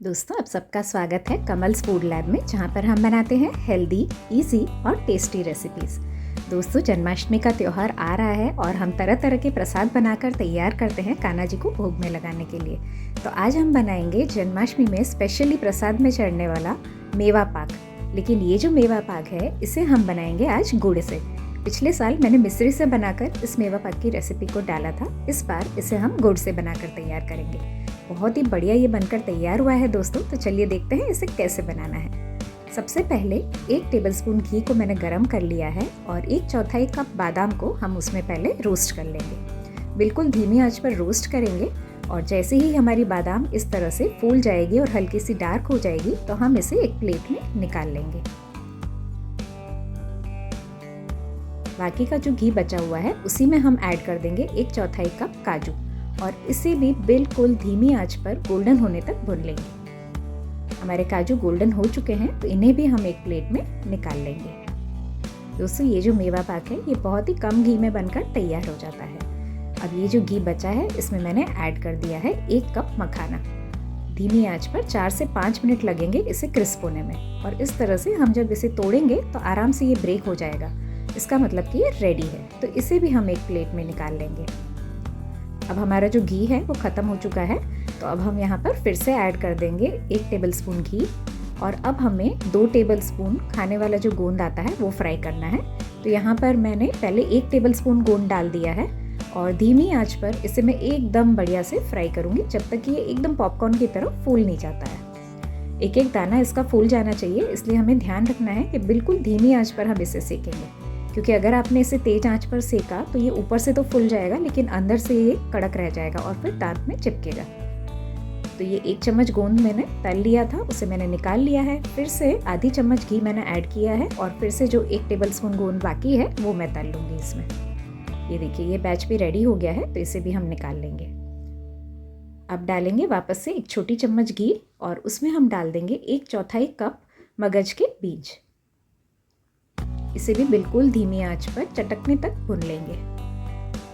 दोस्तों, आप सबका स्वागत है कमल्स फूड लैब में, जहाँ पर हम बनाते हैं हेल्दी, इजी और टेस्टी रेसिपीज़। दोस्तों, जन्माष्टमी का त्यौहार आ रहा है और हम तरह तरह के प्रसाद बनाकर तैयार करते हैं कान्हा जी को भोग में लगाने के लिए। तो आज हम बनाएंगे जन्माष्टमी में स्पेशली प्रसाद में चढ़ने वाला मेवा पाक। लेकिन ये जो मेवा पाक है, इसे हम बनाएंगे आज गुड़ से। पिछले साल मैंने मिश्री से बनाकर इस मेवा पाक की रेसिपी को डाला था। इस बार इसे हम गुड़ से बनाकर तैयार करेंगे। बहुत ही बढ़िया ये बनकर तैयार हुआ है दोस्तों। तो चलिए देखते हैं इसे कैसे बनाना है। सबसे पहले 1 टेबलस्पून घी को मैंने गरम कर लिया है और 1/4 कप बादाम को हम उसमें पहले रोस्ट कर लेंगे। बिल्कुल धीमी आंच पर रोस्ट करेंगे और जैसे ही हमारी बादाम इस तरह से फूल जाएगी और हल्की सी डार्क हो जाएगी तो हम इसे एक प्लेट में निकाल लेंगे। बाकी का जो घी बचा हुआ है उसी में हम ऐड कर देंगे 1/4 कप काजू और इसे भी बिल्कुल धीमी आंच पर गोल्डन होने तक भून लेंगे। हमारे काजू गोल्डन हो चुके हैं तो इन्हें भी हम एक प्लेट में निकाल लेंगे। दोस्तों, ये जो मेवा पाक है ये बहुत ही कम घी में बनकर तैयार हो जाता है। अब ये जो घी बचा है इसमें मैंने ऐड कर दिया है 1 कप मखाना। धीमी आंच पर 4 से 5 मिनट लगेंगे इसे क्रिस्प होने में और इस तरह से हम जब इसे तोड़ेंगे तो आराम से ये ब्रेक हो जाएगा। इसका मतलब कि ये रेडी है। तो इसे भी हम एक प्लेट में निकाल लेंगे। अब हमारा जो घी है वो ख़त्म हो चुका है, तो अब हम यहाँ पर फिर से ऐड कर देंगे 1 टेबलस्पून घी और अब हमें 2 टेबलस्पून खाने वाला जो गोंद आता है वो फ्राई करना है। तो यहाँ पर मैंने पहले 1 टेबलस्पून गोंद डाल दिया है और धीमी आंच पर इसे मैं एकदम बढ़िया से फ्राई करूँगी जब तक कि ये एकदम पॉपकॉर्न की तरह फूल नहीं जाता है। एक एक दाना इसका फूल जाना चाहिए, इसलिए हमें ध्यान रखना है कि बिल्कुल धीमी आंच पर हम इसे सेकेंगे, क्योंकि अगर आपने इसे तेज आंच पर सेका तो ये ऊपर से तो फूल जाएगा लेकिन अंदर से ये कड़क रह जाएगा और फिर दांत में चिपकेगा। तो ये 1 चम्मच गोंद मैंने तल लिया था, उसे मैंने निकाल लिया है। फिर से आधी चम्मच घी मैंने ऐड किया है और फिर से जो 1 टेबलस्पून गोंद बाकी है वो मैं तल लूँगी इसमें। ये देखिए, ये बैच भी रेडी हो गया है तो इसे भी हम निकाल लेंगे। अब डालेंगे वापस से 1 छोटी चम्मच घी और उसमें हम डाल देंगे 1/4 कप मगज के बीज। इसे भी बिल्कुल धीमी आंच पर चटकने तक भून लेंगे।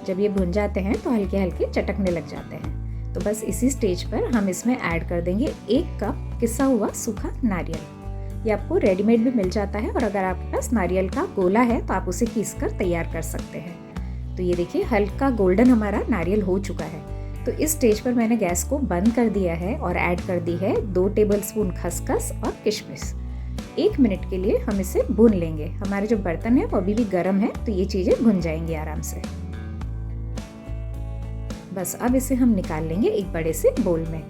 जब ये भुन जाते हैं तो हल्के हल्के चटकने लग जाते हैं। तो बस इसी स्टेज पर हम इसमें ऐड कर देंगे 1 कप पिसा हुआ सूखा नारियल। ये आपको रेडीमेड भी मिल जाता है और अगर आपके पास नारियल का गोला है तो आप उसे पीस कर तैयार कर सकते हैं। तो ये देखिए, हल्का गोल्डन हमारा नारियल हो चुका है। तो इस स्टेज पर मैंने गैस को बंद कर दिया है और ऐड कर दी है 2 टेबलस्पून खसखस और किशमिश। 1 मिनट के लिए हम इसे भून लेंगे। हमारे जो बर्तन है वो अभी भी गर्म है तो ये चीज़ें भुन जाएंगी आराम से। बस अब इसे हम निकाल लेंगे एक बड़े से बोल में।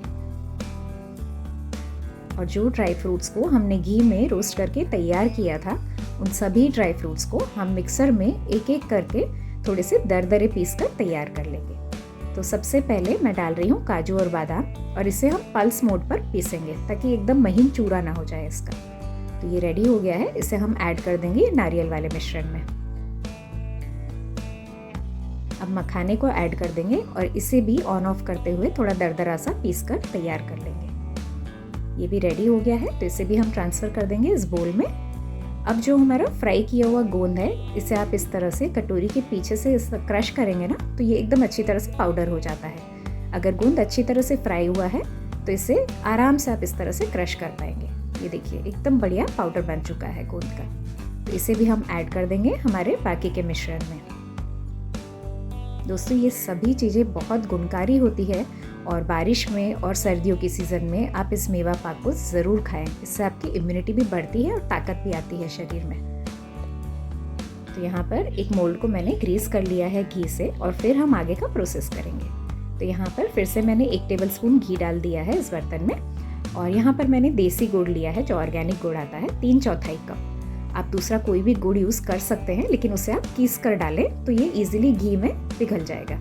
और जो ड्राई फ्रूट्स को हमने घी में रोस्ट करके तैयार किया था, उन सभी ड्राई फ्रूट्स को हम मिक्सर में एक एक करके थोड़े से दरदरे पीस कर तैयार कर लेंगे। तो सबसे पहले मैं डाल रही हूँ काजू और बादाम और इसे हम पल्स मोड पर पीसेंगे ताकि एकदम महीन चूरा ना हो जाए इसका। तो ये रेडी हो गया है, इसे हम ऐड कर देंगे नारियल वाले मिश्रण में। अब मखाने को ऐड कर देंगे और इसे भी ऑन ऑफ करते हुए थोड़ा दरदरा सा पीस कर तैयार कर लेंगे। ये भी रेडी हो गया है तो इसे भी हम ट्रांसफ़र कर देंगे इस बोल में। अब जो हमारा फ्राई किया हुआ गोंद है, इसे आप इस तरह से कटोरी के पीछे से इसे क्रश करेंगे ना तो ये एकदम अच्छी तरह से पाउडर हो जाता है। अगर गोंद अच्छी तरह से फ्राई हुआ है तो इसे आराम से आप इस तरह से क्रश कर पाएंगे। ये देखिए, एकदम बढ़िया पाउडर बन चुका है गोंद का। तो इसे भी हम ऐड कर देंगे हमारे बाकी के मिश्रण में। दोस्तों, ये सभी चीज़ें बहुत गुणकारी होती है और बारिश में और सर्दियों की सीज़न में आप इस मेवा पाक को ज़रूर खाएं। इससे आपकी इम्यूनिटी भी बढ़ती है और ताकत भी आती है शरीर में। तो यहाँ पर एक मोल्ड को मैंने ग्रीस कर लिया है घी से और फिर हम आगे का प्रोसेस करेंगे। तो यहाँ पर फिर से मैंने 1 टेबलस्पून घी डाल दिया है इस बर्तन में और यहाँ पर मैंने देसी गुड़ लिया है, जो ऑर्गेनिक गुड़ आता है, 3/4 कप। आप दूसरा कोई भी गुड़ यूज़ कर सकते हैं लेकिन उसे आप कीस कर डालें तो ये इजीली घी में पिघल जाएगा।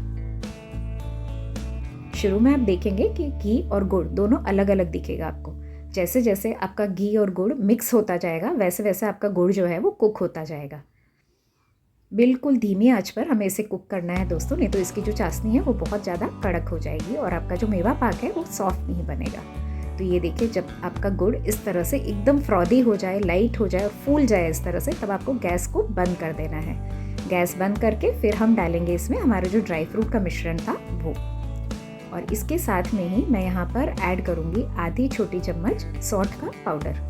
शुरू में आप देखेंगे कि घी और गुड़ दोनों अलग अलग दिखेगा आपको। जैसे जैसे आपका घी और गुड़ मिक्स होता जाएगा वैसे वैसे आपका गुड़ जो है वो कुक होता जाएगा। बिल्कुल धीमी आंच पर हमें इसे कुक करना है दोस्तों, नहीं तो इसकी जो चाशनी है वो बहुत ज़्यादा कड़क हो जाएगी और आपका जो मेवा पाक है वो सॉफ्ट नहीं बनेगा। तो ये देखिए, जब आपका गुड़ इस तरह से एकदम फ्रॉदी हो जाए, लाइट हो जाए और फूल जाए इस तरह से, तब आपको गैस को बंद कर देना है। गैस बंद करके फिर हम डालेंगे इसमें हमारा जो ड्राई फ्रूट का मिश्रण था वो। और इसके साथ में ही मैं यहाँ पर ऐड करूँगी आधी छोटी चम्मच सौंठ का पाउडर।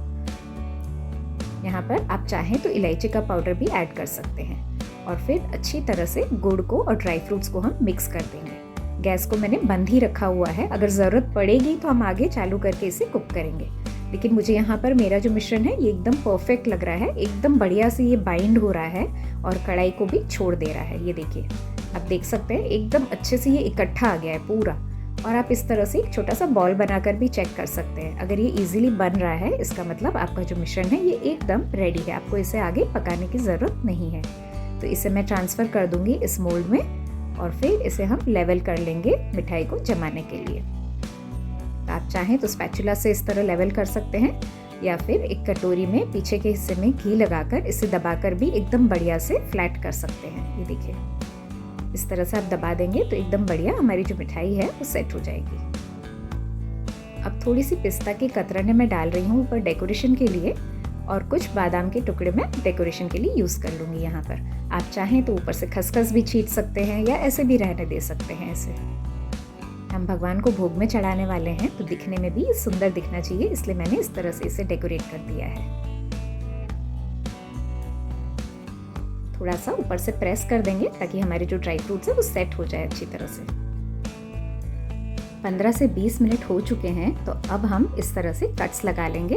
यहाँ पर आप चाहें तो इलायची का पाउडर भी ऐड कर सकते हैं। और फिर अच्छी तरह से गुड़ को और ड्राई फ्रूट्स को हम मिक्स कर देंगे। गैस को मैंने बंद ही रखा हुआ है, अगर ज़रूरत पड़ेगी तो हम आगे चालू करके इसे कुक करेंगे। लेकिन मुझे यहाँ पर मेरा जो मिश्रण है ये एकदम परफेक्ट लग रहा है, एकदम बढ़िया से ये बाइंड हो रहा है और कढ़ाई को भी छोड़ दे रहा है। ये देखिए, आप देख सकते हैं एकदम अच्छे से ये इकट्ठा आ गया है पूरा। और आप इस तरह से एक छोटा सा बॉल बनाकर भी चेक कर सकते हैं। अगर ये इजीली बन रहा है, इसका मतलब आपका जो मिश्रण है ये एकदम रेडी है, आपको इसे आगे पकाने की ज़रूरत नहीं है। तो इसे मैं ट्रांसफ़र कर दूंगी इस मोल्ड में और फिर इसे हम लेवल कर लेंगे मिठाई को जमाने के लिए। आप चाहें तो स्पैचुला से इस तरह लेवल कर सकते हैं या फिर एक कटोरी में पीछे के हिस्से में घी लगाकर इसे दबाकर भी एकदम बढ़िया से फ्लैट कर सकते हैं। ये देखिए, इस तरह से आप दबा देंगे तो एकदम बढ़िया हमारी जो मिठाई है वो सेट हो जाएगी। अब थोड़ी सी पिस्ता की कतरनें मैं डाल रही हूँ ऊपर डेकोरेशन के लिए, और कुछ बादाम के टुकड़े मैं डेकोरेशन के लिए यूज़ कर लूँगी। यहाँ पर आप चाहें तो ऊपर से खसखस भी छींट सकते हैं या ऐसे भी रहने दे सकते हैं। इसे हम भगवान को भोग में चढ़ाने वाले हैं तो दिखने में भी सुंदर दिखना चाहिए, इसलिए मैंने इस तरह से इसे डेकोरेट कर दिया है। थोड़ा सा ऊपर से प्रेस कर देंगे ताकि हमारे जो ड्राई फ्रूट्स है वो सेट हो जाए अच्छी तरह से। 15 से 20 मिनट हो चुके हैं, तो अब हम इस तरह से कट्स लगा लेंगे।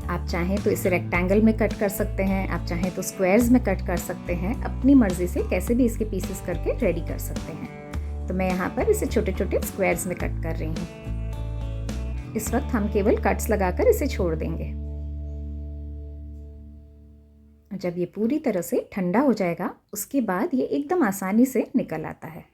आप चाहें तो इसे रेक्टेंगल में कट कर सकते हैं, आप चाहें तो स्क्वायर्स में कट कर सकते हैं, अपनी मर्जी से कैसे भी इसके पीसेस करके रेडी कर सकते हैं। तो मैं यहाँ पर इसे छोटे छोटे स्क्वायर्स में कट कर रही हूँ। इस वक्त हम केवल कट्स लगाकर इसे छोड़ देंगे। जब ये पूरी तरह से ठंडा हो जाएगा उसके बाद ये एकदम आसानी से निकल आता है।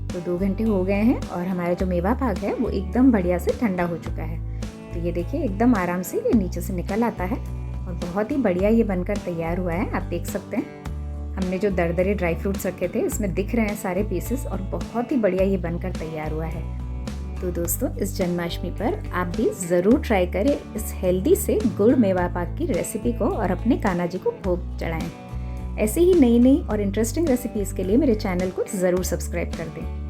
तो 2 घंटे हो गए हैं और हमारा जो मेवा पाक है वो एकदम बढ़िया से ठंडा हो चुका है। तो ये देखिए एकदम आराम से ये नीचे से निकल आता है और बहुत ही बढ़िया ये बनकर तैयार हुआ है। आप देख सकते हैं हमने जो दरदरे ड्राई फ्रूट्स रखे थे इसमें दिख रहे हैं सारे पीसेस, और बहुत ही बढ़िया ये बनकर तैयार हुआ है। तो दोस्तों, इस जन्माष्टमी पर आप भी ज़रूर ट्राई करें इस हेल्दी से गुड़ मेवा पाक की रेसिपी को और अपने कान्हा जी को भोग चढ़ाएं। ऐसे ही नई नई और इंटरेस्टिंग रेसिपीज़ के लिए मेरे चैनल को ज़रूर सब्सक्राइब कर दें।